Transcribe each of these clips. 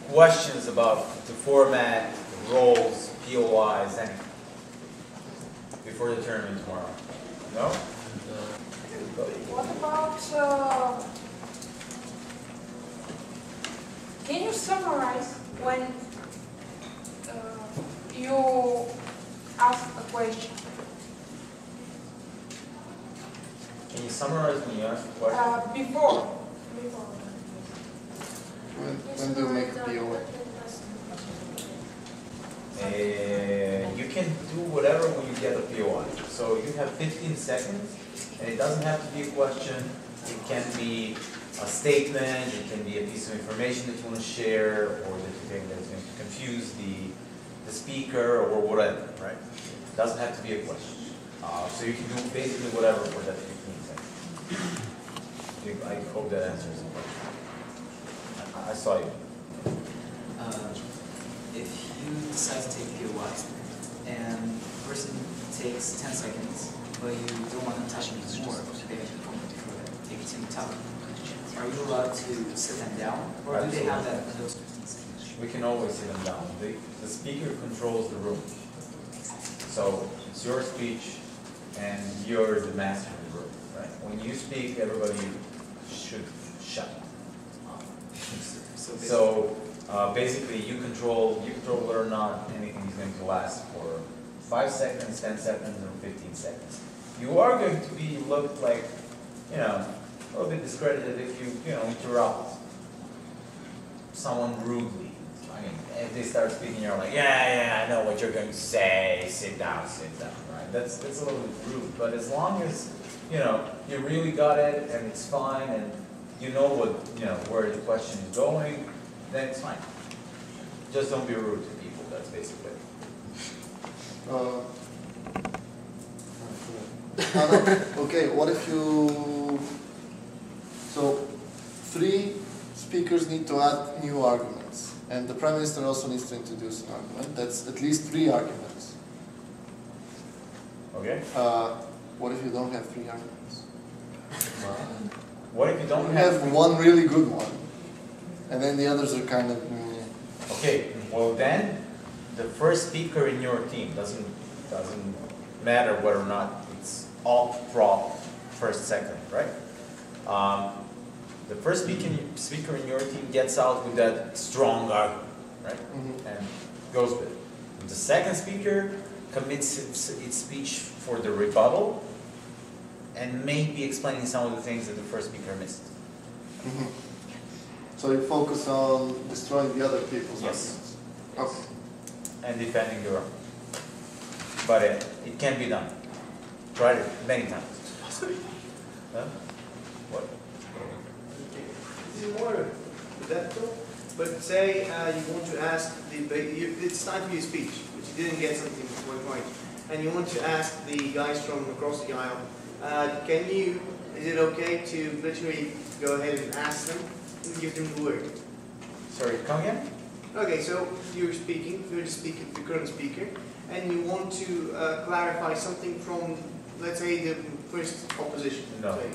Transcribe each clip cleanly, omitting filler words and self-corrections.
questions about the format, the roles, POIs, anything before the tournament tomorrow? No? What about, can you summarize when you ask a question? Can you summarize when you ask a question? Before. When do you make a POI? You can do whatever when you get a POI. So you have 15 seconds, and it doesn't have to be a question. It can be a statement, it can be a piece of information that you want to share, or that you think that's going to confuse the speaker, or whatever, right? It doesn't have to be a question. So you can do basically whatever for that 15 seconds. I hope that answers the question. I saw you. If you decide to take POI and the person takes 10 seconds, but you don't want to touch them anymore, they take it to the top. Are you allowed to sit them down, or do they have that those 15 seconds? We can always sit them down. The speaker controls the room. So it's your speech, and you're the master of the room, right? When you speak, everybody should shut up. So basically, you control whether or not anything is going to last for 5 seconds, 10 seconds, or 15 seconds. You are going to be looked like, a little bit discredited if you, interrupt someone rudely. I mean, if they start speaking, you're like, yeah, I know what you're going to say. Sit down, right? That's a little bit rude. But as long as you really got it and it's fine and you know what where the question is going, then it's fine. Just don't be rude to people. That's basically it. Okay, what if you... So, 3 speakers need to add new arguments, and the Prime Minister also needs to introduce an argument. That's at least 3 arguments. Okay. What if you don't have 3 arguments? What if you don't have one really good one, and then the others are kind of... Okay, well then, the first speaker in your team doesn't matter whether or not it's alt, prop, first, second, right? The first speaker in your team gets out with that strong argument, right? And goes with it. The second speaker commits its speech for the rebuttal, and maybe explaining some of the things that the first speaker missed. So you focus on destroying the other people's arguments. Okay. And defending your own. But it can be done. Tried it many times. What? This is more adaptable, but say you want to ask it's time for your speech, but you didn't get something to one point, and you want to ask the guys from across the aisle, is it okay to literally go ahead and ask them and give them the word? Sorry, come again? Okay, so you're the current speaker, and you want to clarify something from, let's say, the first opposition. No. Say.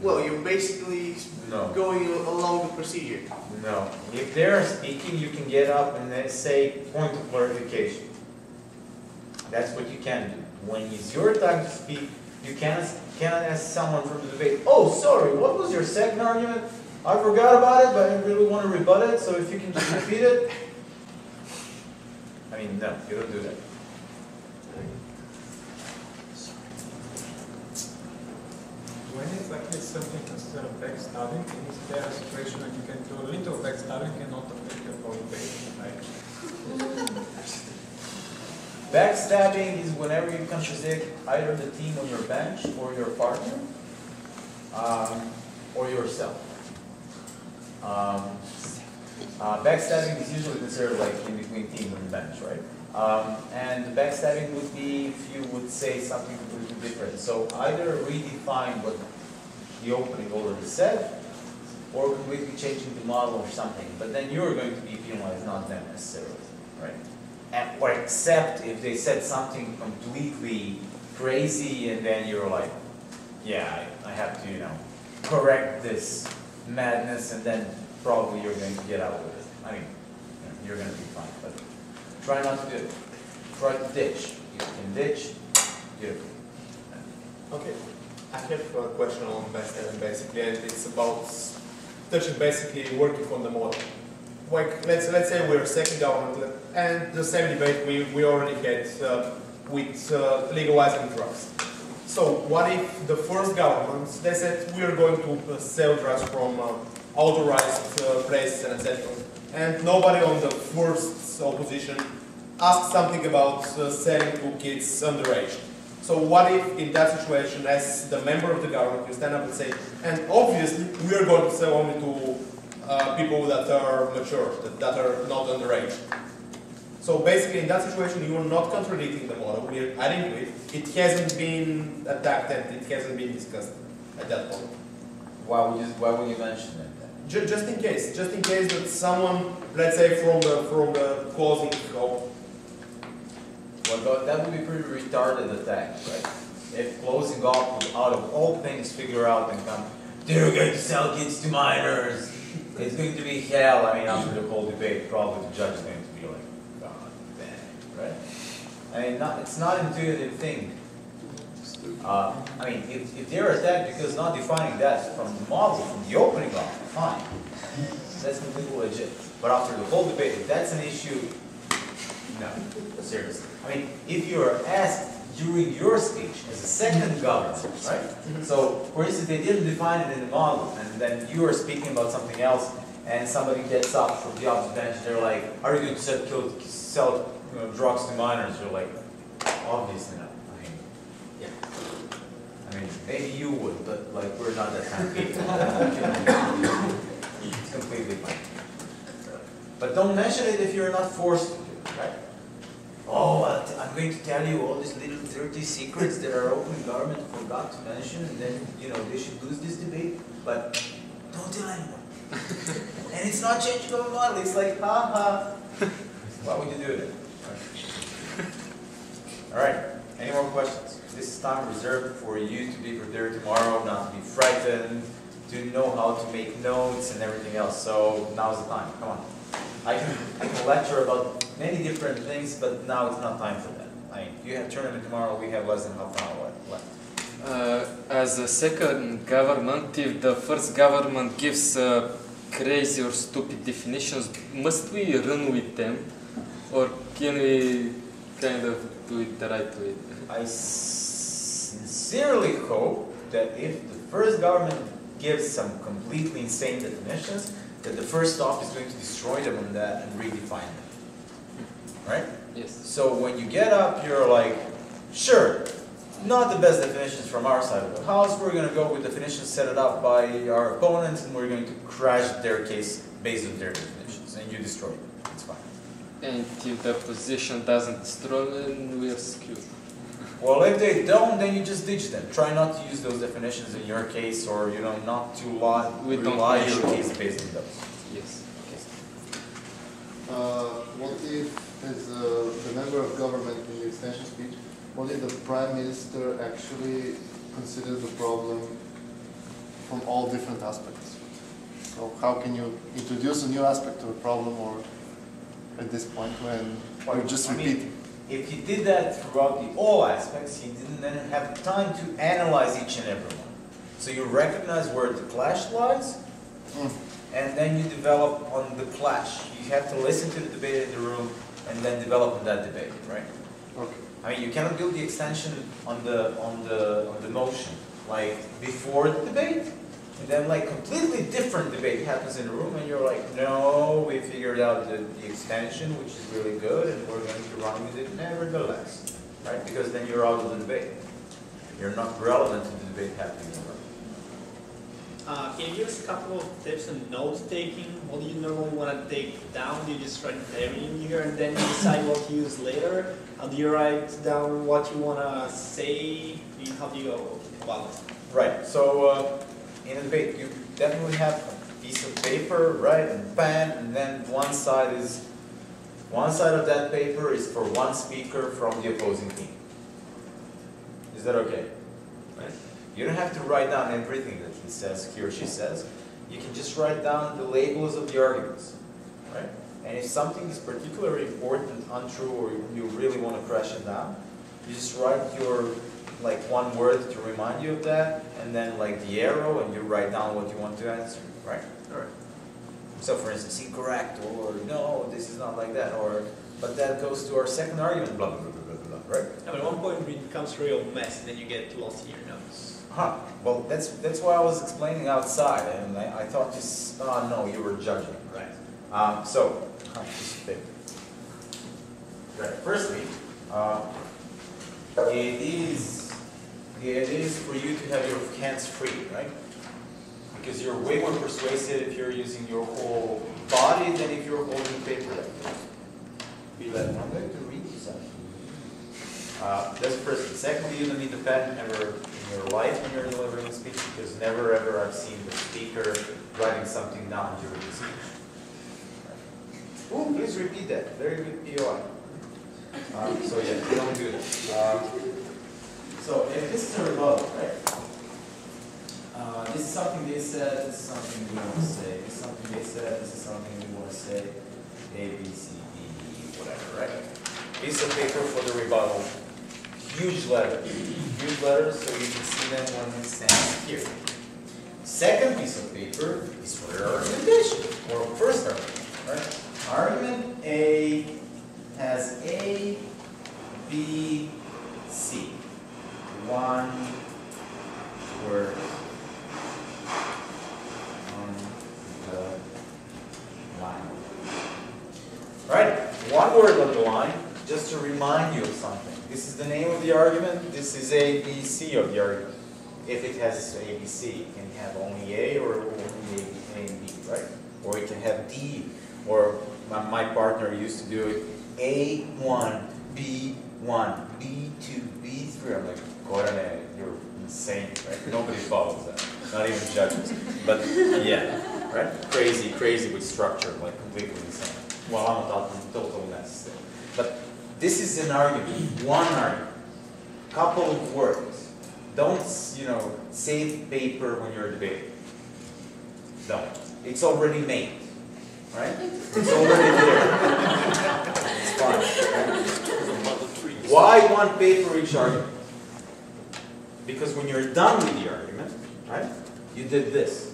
Well, you're basically going along the procedure. No. If they're speaking, you can get up and then say, point of clarification. That's what you can do. When it's your time to speak, you cannot ask someone from the debate, oh, sorry, what was your second argument? I forgot about it, but I really want to rebut it, so if you can just repeat it. I mean, no, you don't do that. When exactly is something considered backstabbing? Is there a situation that you can do a little backstabbing and not affect your whole debate? Backstabbing is whenever you contradict either the team on your bench, or your partner, or yourself. Backstabbing is usually considered like in between teams on the bench, right? And backstabbing would be if you would say something completely different. So either redefine what the opening already said, or completely changing the model or something. But then you're going to be penalized, not them necessarily, right? Or except if they said something completely crazy, and then you're like, yeah, I have to, correct this madness, and then probably you're going to get out with it. I mean, you're going to be fine, but try not to do it. Try to ditch. You can ditch, beautiful. Okay. I have a question on best-selling basically, and it's about touching basically working on the model. Like let's say we're second government, and the same debate we already had with legalizing drugs. So what if the first government, they said we are going to sell drugs from authorized places and etc. And nobody on the first opposition asked something about selling to kids underage. So what if in that situation, as the member of the government, you stand up and say, and obviously we are going to sell only to people that are mature, that are not underage. So basically in that situation you are not contradicting the model, we are adding to it. It hasn't been attacked and it hasn't been discussed at that point. Why would you mention it then? Just in case that someone, let's say from the closing of... Well, that would be pretty retarded attack, right? If closing off would out of all things figure out and come, they're going to sell kids to minors, it's going to be hell. I mean, after the whole debate, probably the judge is going to be like, God damn, right? I mean, it's not an intuitive thing. I mean, if they're attacked because not defining that from the model, from the opening off, fine. That's completely legit. But after the whole debate, if that's an issue, no, seriously. I mean, if you are asked during your speech as a second government, right? So, for instance, they didn't define it in the model, and then you are speaking about something else, and somebody gets up from the opposite bench, they're like, are you going to sell drugs to minors? You're like, obviously not. I mean, maybe you would, but like we're not that kind of people. It's completely fine. But don't mention it if you're not forced to do it, right? Oh, I'm going to tell you all these little dirty secrets that our open government forgot to mention, and then, you know, they should lose this debate, but don't tell anyone. And it's not changing our model, it's like, ha ha. Why would you do it? All right, any more questions? This is time reserved for you to be prepared tomorrow, not to be frightened, to know how to make notes and everything else. So now's the time. Come on. I can lecture about many different things, but now it's not time for that. I mean, you have tournament tomorrow. We have less than half an hour left. As a second government, if the first government gives crazy or stupid definitions, must we run with them, or can we kind of do it the right way? I sincerely hope that if the first government gives some completely insane definitions, that the first stop is going to destroy them on that and redefine them. Right? Yes. So when you get up, you're like, sure, not the best definitions from our side of the house, we're going to go with definitions set up by our opponents, and we're going to crash their case based on their definitions, and you destroy them. It's fine. And if the opposition doesn't destroy them, we are screwed. Well, if they don't, then you just ditch them. Try not to use those definitions in your case, or not to rely your case based on those. Yes. Okay. What if, as the member of government in the extension speech, what if the Prime Minister actually considers the problem from all different aspects? So how can you introduce a new aspect to a problem, or at this point when you're just repeating? If he did that throughout all aspects, he didn't then have time to analyze each and every one. So you recognize where the clash lies, and then you develop on the clash. You have to listen to the debate in the room, and then develop on that debate, right? Okay. I mean, you cannot build the extension on the motion like before the debate, and then like completely different debate happens in the room, and you're like, no, we figured out the extension, which is really good, and we're going to run with it nevertheless, right? Because then you're out of the debate. You're not relevant to the debate happening in the room. Can you give us a couple of tips on note-taking? What do you normally want to take down? Do you just write everything here and then you decide what to use later? How do you write down what you want to say? How do you go about it? Right, so in a debate, you definitely have a piece of paper, right, and pen, and then one side of that paper is for one speaker from the opposing team. Is that okay? Right? You don't have to write down everything that he says, he or she says. you can just write down the labels of the arguments, right? And if something is particularly important, untrue, or you really want to crash it down, you just write your, like, one word to remind you of that, and then like the arrow, and you write down what you want to answer, right? All right. So for instance, incorrect, or no, this is not like that, or, but that goes to our second argument, blah, blah, blah, blah, blah, blah, right? Yeah, but at one point it becomes a real mess, and then you get lost in your notes. Huh. Well, that's why I was explaining outside, and I thought just, oh no, you were judging, right? So, right. Firstly, it is for you to have your hands free, right? Because you're way more persuasive if you're using your whole body than if you're holding paper like this. Be like, I'm going to read you something. That's the first thing. Secondly, you don't need a pen ever in your life when you're delivering a speech, because never ever I've seen the speaker writing something down during the speech. Oh, please repeat that. Very good POI. So yeah, we don't do that. So if this is a rebuttal, right? This is something they said, this is something we want to say, this is something they said, this is something we want to say, A, B, C, D, E, whatever, right? Piece of paper for the rebuttal. Huge letters, so you can see them when it stands here. Second piece of paper is for your argumentation, or first argument, right? Argument A has A, B, C. One word on the line. Right? One word on the line, just to remind you of something. This is the name of the argument. This is A, B, C of the argument. If it has A, B, C, it can have only A or only A and B, right? Or it can have D, or my partner used to do it, A1, B1, B2, B3. I'm like, Korane, you're insane, right? Nobody follows that, not even judges. But yeah, right? Crazy with structure, like completely insane. Well, I'm a total mess still. But this is an argument, one argument, couple of words. Don't, save paper when you're debating. Don't. It's already made, right? It's already there. It's fine. Right? Why one paper each argument? Because when you're done with the argument, right, you did this.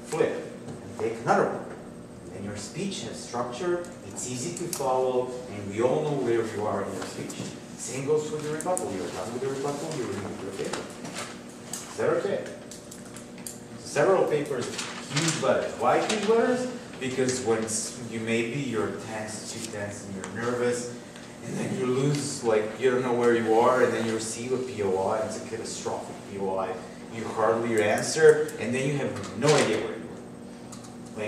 Flip and take another one. And your speech has structure, it's easy to follow, and we all know where you are in your speech. Same goes for the rebuttal. You're done with the rebuttal, you remove your paper. Is that okay? Several papers, huge letters. Why huge letters? Because when you're tense, too tense, and you're nervous, and then you lose, you don't know where you are, and then you receive a POI, it's a catastrophic POI. You hardly answer, and then you have no idea where you are.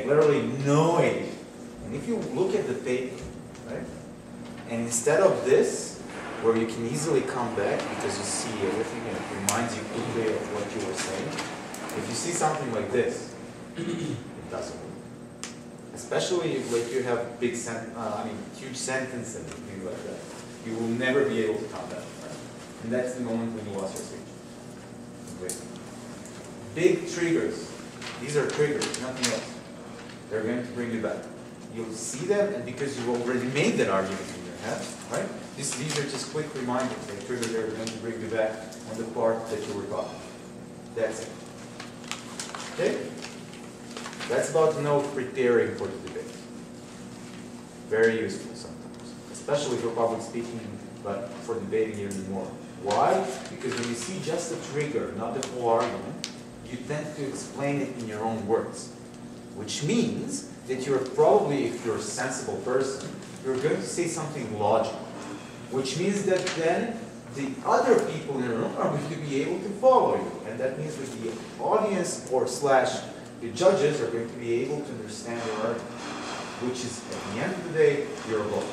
Literally no idea. And if you look at the paper, right, and instead of this, where you can easily come back because you see everything and it reminds you quickly of what you were saying, if you see something like this, it doesn't work. Especially if you have huge sentences and things like that. You will never be able to come back. Right? And that's the moment when you lost your speech. Completely. Big triggers. These are triggers, nothing else. They're going to bring you back. You'll see them, and because you've already made that argument in your head, right? These are just quick reminders. They trigger, they're going to bring you back on the part that you were talking. That's it. Okay? That's about preparing for the debate. Very useful sometimes, especially for public speaking, but for debating even more. Why? Because when you see just a trigger, not the whole argument, you tend to explain it in your own words. Which means that you're probably, if you're a sensible person, you're going to say something logical. Which means that then the other people in the room are going to be able to follow you. And that means that the audience / the judges are going to be able to understand your argument. Which is, at the end of the day, your goal.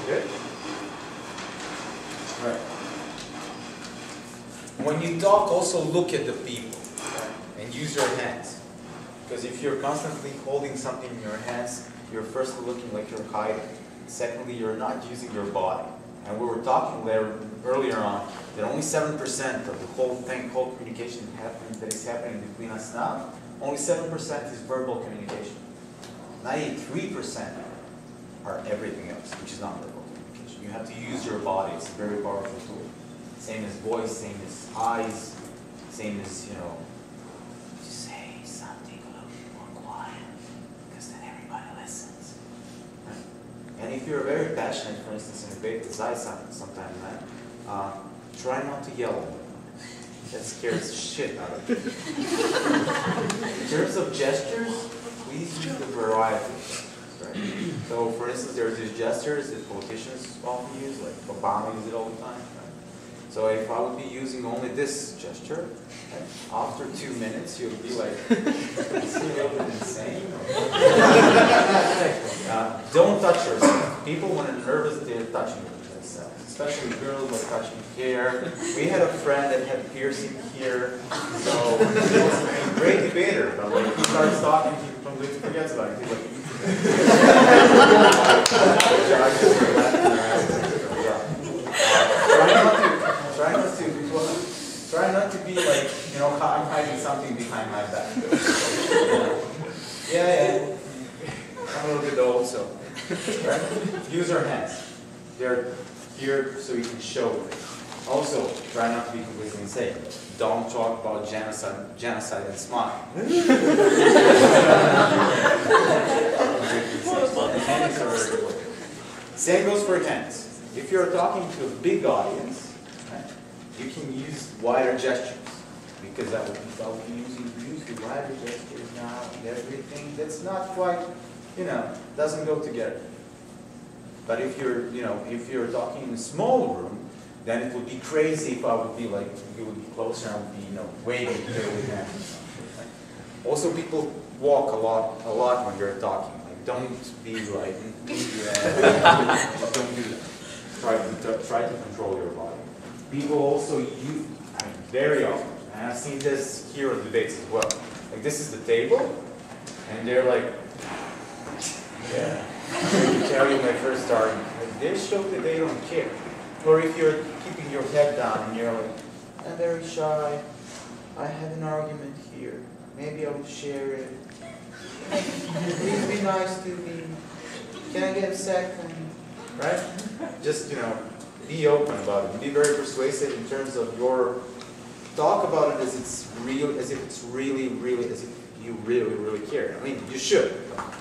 Okay? All right. When you talk, also look at the people, right? And use your hands. Because if you're constantly holding something in your hands, you're first looking like you're hiding. Secondly, you're not using your body. And we were talking there earlier on, that only 7% of the whole thing, whole communication that is happening between us now, only 7% is verbal communication. 93% are everything else, which is non-verbal communication. You have to use your body. It's a very powerful tool. Same as voice, same as eyes, same as, you know, say something a little bit more quiet, because then everybody listens. Right? And if you're very passionate, for instance, in a debate, as I sometimes am, try not to yell. That scares the shit out of you. In terms of gestures, please use the variety. Right? So, for instance, there are these gestures that politicians often use, like Obama uses it all the time. Right? So, if I would be using only this gesture, right, after 2 minutes, you'll be like, is he a little bit insane? Don't touch yourself. People, when they're nervous, they're touching themselves. Especially girls like touching hair. We had a friend that had piercing here, so he was a great debater, but when he starts talking, he completely forgets about it. He's like, try not to be like, you know, I'm hiding something behind my back. Yeah. I'm a little bit old, so. Right? Use your hands. They're here so you can show it. Also, try not to be completely insane. Don't talk about genocide and smile. Hands are very important. Same goes for hands. If you're talking to a big audience, right, you can use wider gestures. Because I would be using wider gestures now and everything. That's not quite, you know, doesn't go together. But if you're, you know, if you're talking in a small room, then it would be crazy if I would be like, you would be closer and I would be, you know, waving here with hands. Also, people walk a lot when they're talking. Like, don't be like, don't do that. Try to control your body. People also use, very often, and I've seen this here in debates as well. Like, this is the table, and they're like, yeah. I tell you my first argument. Like, they show that they don't care. Or if you're keeping your head down and you're like, I'm very shy. I had an argument here. Maybe I will share it. Please be nice to me. Can I get a second? Right? Just, you know, be open about it. Be very persuasive in terms of your talk about it as it's real, as if it's really, as if you really care. I mean, you should.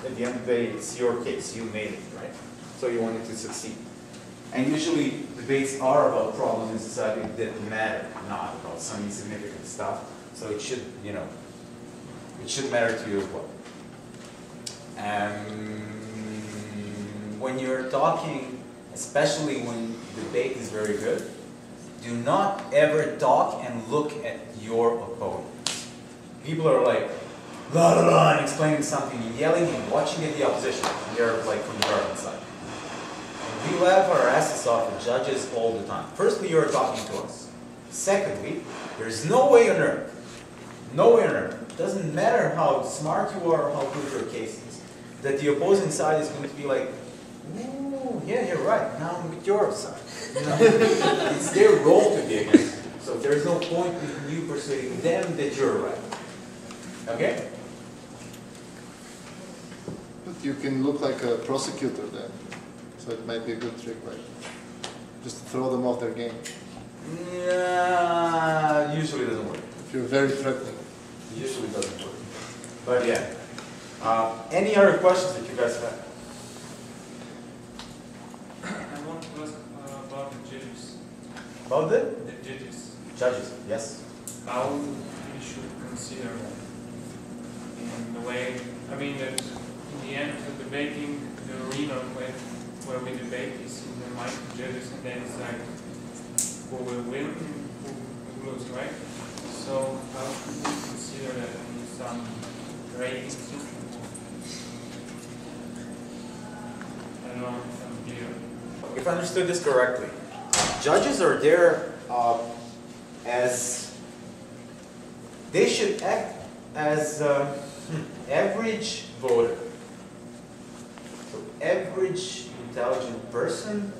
At the end of the day, it's your case. You made it, right? So you want it to succeed. And usually, debates are about problems in society that matter, not about some insignificant stuff. So it should, you know, it should matter to you as well. When you're talking, especially when the debate is very good, do not ever talk and look at your opponent. People are like, la la la, and explaining something, and yelling and watching at the opposition. And they're like from the government side. And we laugh our asses off at judges all the time. Firstly, you're talking to us. Secondly, there's no way on earth, it doesn't matter how smart you are or how good your case is, that the opposing side is going to be like, ooh, yeah, you're right, now I'm with your side. You know? It's their role to be against you. So there's no point in you persuading them that you're right. Okay? But you can look like a prosecutor then. So it might be a good trick, like just throw them off their game. Yeah, usually doesn't work. If you're very threatening. Usually doesn't work. But yeah. Any other questions that you guys have? I want to ask about the judges. About the judges. Judges, yes. How we should consider them in the way, I mean, that in the end of debating, the arena where we debate is in the mind of judges, and then decide who will win and who will lose, right? So how should we consider that in some rating system? I don't know if I'm clear. If I understood this correctly, judges are there as, they should act as average voter. So average intelligent person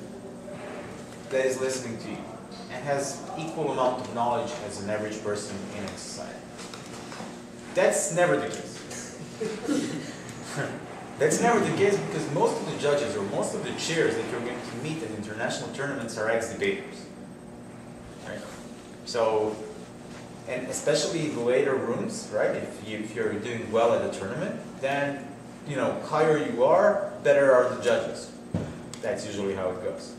that is listening to you. and has equal amount of knowledge as an average person in a society. That's never the case. That's never the case because most of the judges or most of the chairs that you're going to meet at international tournaments are ex-debaters. Right? So, and especially in the later rooms, right? If you're doing well at a tournament, then, you know, higher you are, better are the judges. That's usually how it goes.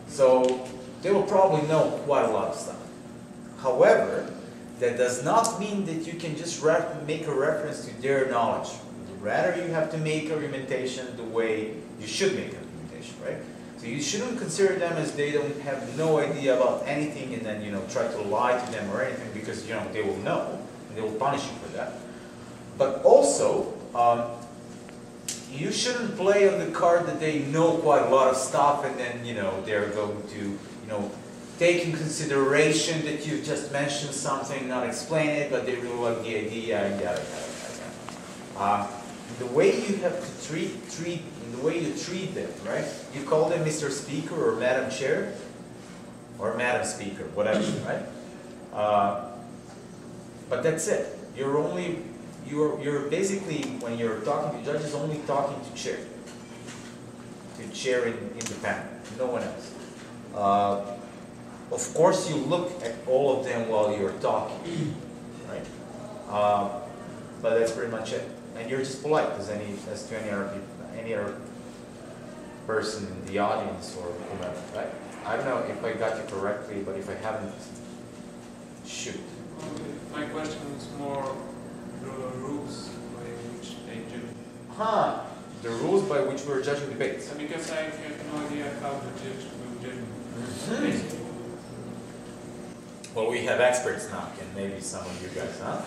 So they will probably know quite a lot of stuff. However, that does not mean that you can just make a reference to their knowledge. Rather, you have to make argumentation the way you should make argumentation, right? So you shouldn't consider them as they don't have no idea about anything and then, you know, try to lie to them or anything because, you know, they will know and they will punish you for that. But also, you shouldn't play on the card that they know quite a lot of stuff and then, you know, they're going to, you know, take in consideration that you just mentioned something, not explain it, but they really like the idea and yada, yada, yada. The way you have to the way you treat them, right? You call them Mr. Speaker or Madam Chair or Madam Speaker, whatever, right? But that's it. You're basically, when you're talking to judges, only talking to chair in the panel, no one else. Of course, you look at all of them while you're talking, right? But that's pretty much it. And you're just polite as to any other person in the audience or whomever, right? I don't know if I got you correctly, but if I haven't, shoot. My question is more the rules by which they judge. The rules by which we're judging debates. Because I have no idea how the judge will judge basically. Well, we have experts now, and maybe some of you guys, huh?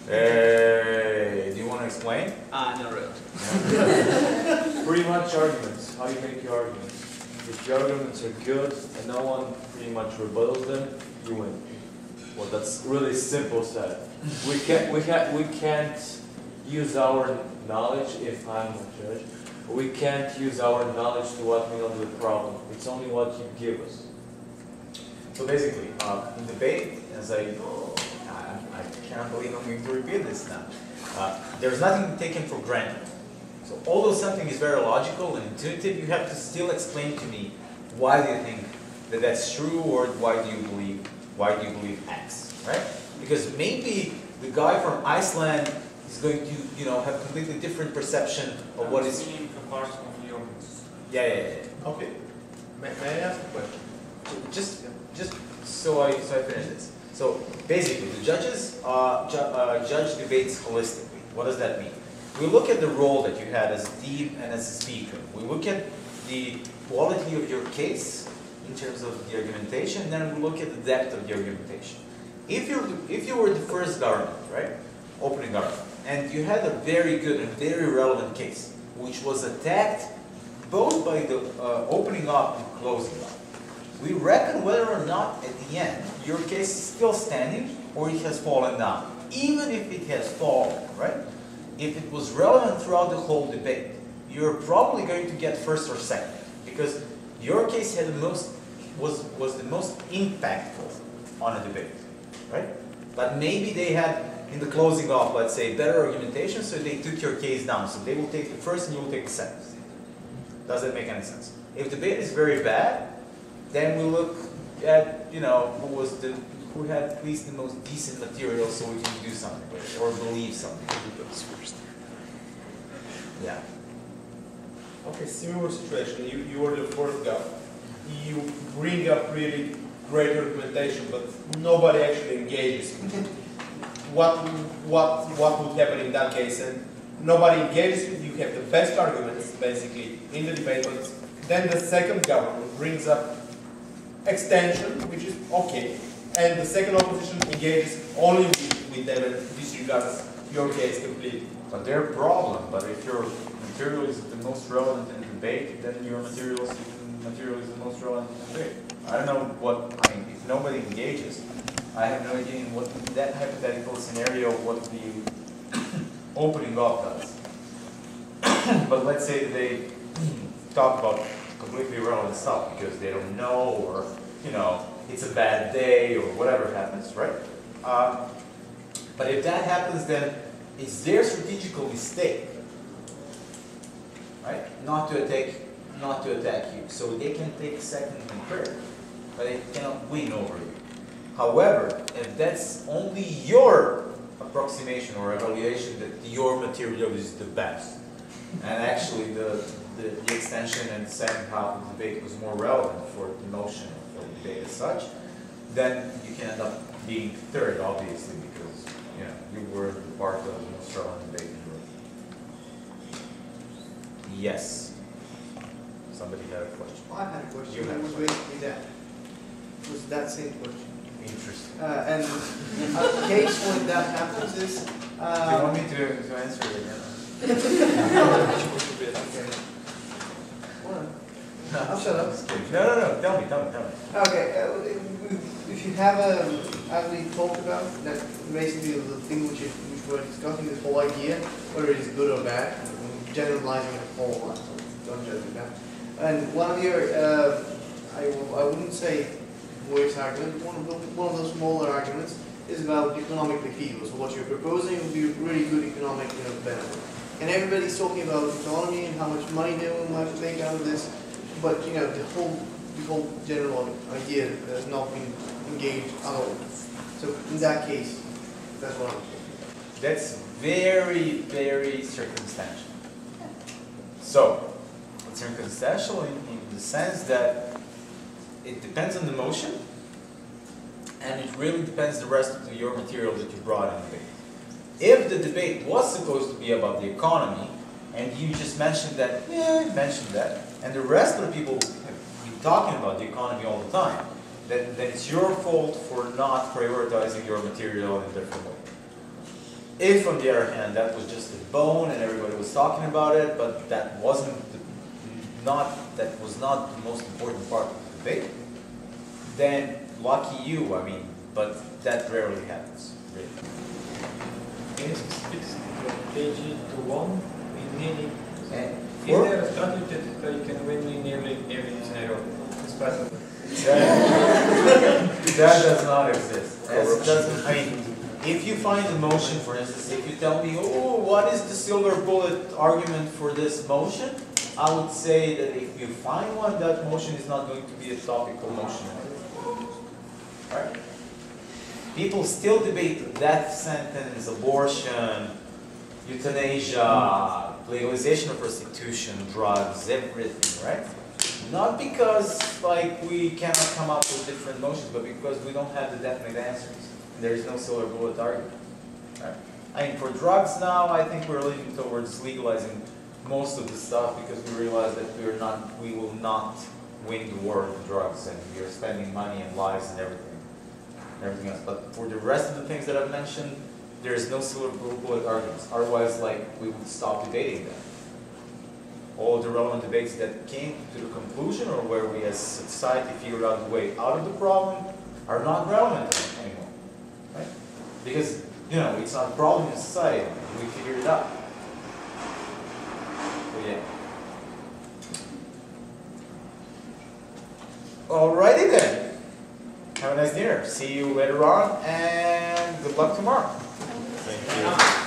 Do you want to explain? No, really. Pretty much arguments, how you make your arguments. If your arguments are good and no one pretty much rebuttals them, you win. Well, that's really simple said. We can't use our knowledge, if I'm a judge, we can't use our knowledge to what we know the problem. It's only what you give us. So basically, in debate, as I can't believe I'm going to repeat this now. There's nothing taken for granted. So although something is very logical and intuitive, you have to still explain to me why do you think that that's true, or why do you believe X, right? Because maybe the guy from Iceland is going to, you know, have a completely different perception of what is. Yeah. Okay. May I ask a question? Just so I finish this. So basically, the judges judge debates holistically. What does that mean? We look at the role that you had as a team and as a speaker. We look at the quality of your case in terms of the argumentation, and then we look at the depth of the argumentation. If you were the first government, right, opening government, and you had a very good and very relevant case, which was attacked both by the opening up and closing up, we reckon whether or not at the end your case is still standing or it has fallen down. Even if it has fallen, right? If it was relevant throughout the whole debate, you're probably going to get first or second because your case had was the most impactful on a debate, right? But maybe they had in the closing off, let's say, better argumentation, so they took your case down. So they will take the first and you will take the second. Does that make any sense? If the debate is very bad, then we look at, you know, who had at least the most decent material so we can do something with it or believe something. Yeah. Okay, similar situation. You were the first guy. You bring up really great argumentation, but nobody actually engages. What would happen in that case? And nobody engages with you. Have the best arguments basically in the debate, but then the second government brings up extension, which is okay, and the second opposition engages only with them and disregards your case completely. But their problem. But if your material is the most relevant in the debate, then your material is the most relevant in the debate. I don't know if nobody engages, I have no idea in what that hypothetical scenario what the opening up does. But let's say that they talk about completely irrelevant stuff because they don't know, or, you know, it's a bad day or whatever happens, right? But if that happens, then it's their strategical mistake, right? Not to attack you. So they can take second and third, but they cannot win over you. However, if that's only your approximation or evaluation that your material is the best, and actually the extension and the second half of the debate was more relevant for the motion or for the debate as such, then you can end up being third, obviously, because you were the part of the most relevant debate in the room. Yes. Somebody had a question. I had a question. You had a was question. basically that. Was that same question? Interesting. And a case when that happens is. Do you want me to answer it again? Okay. Well, I'll shut up. No. Tell me. Okay. If you have as we talked about, that basically the thing which we're discussing, this whole idea, whether it's good or bad, generalizing a whole lot, so don't judge it that. And one of your, I wouldn't say worst argument, one of those smaller arguments is about economically feasible. So what you're proposing would be really good economic benefit. And everybody's talking about economy and how much money they will have to make out of this, but the whole general idea has not been engaged at all. So in that case, that's what I'm saying. That's very, very circumstantial. So, it's circumstantial in the sense that it depends on the motion, and it really depends the rest of your material that you brought in the debate. If the debate was supposed to be about the economy, and you just mentioned that, and the rest of the people have been talking about the economy all the time, then it's your fault for not prioritizing your material in a different way. If, on the other hand, that was just a bone and everybody was talking about it, but that was not the most important part of the debate, then lucky you, but that rarely happens, really. Can you speak page 1 in nearly? Is For? there a strategy that you can win in every scenario? That does not exist. It doesn't, if you find a motion, for instance, if you tell me, oh, what is the silver bullet argument for this motion? I would say that if you find one, that motion is not going to be a topical motion. Right? People still debate death sentence, abortion, euthanasia, legalization of prostitution, drugs, everything, right? Not because we cannot come up with different motions, but because we don't have the definite answers. There is no silver bullet argument. Right? For drugs now, I think we're leaning towards legalizing most of the stuff because we realize that we will not win the war of drugs, and we are spending money and lives and everything else. But for the rest of the things that I've mentioned, there is no silver bullet arguments. Otherwise, we would stop debating them. All the relevant debates that came to the conclusion, or where we as a society figured out the way out of the problem, are not relevant anymore. Right? Because, it's not a problem in society. We figured it out. So, yeah. Alrighty then. Have a nice dinner. See you later on, and good luck tomorrow. Thank you.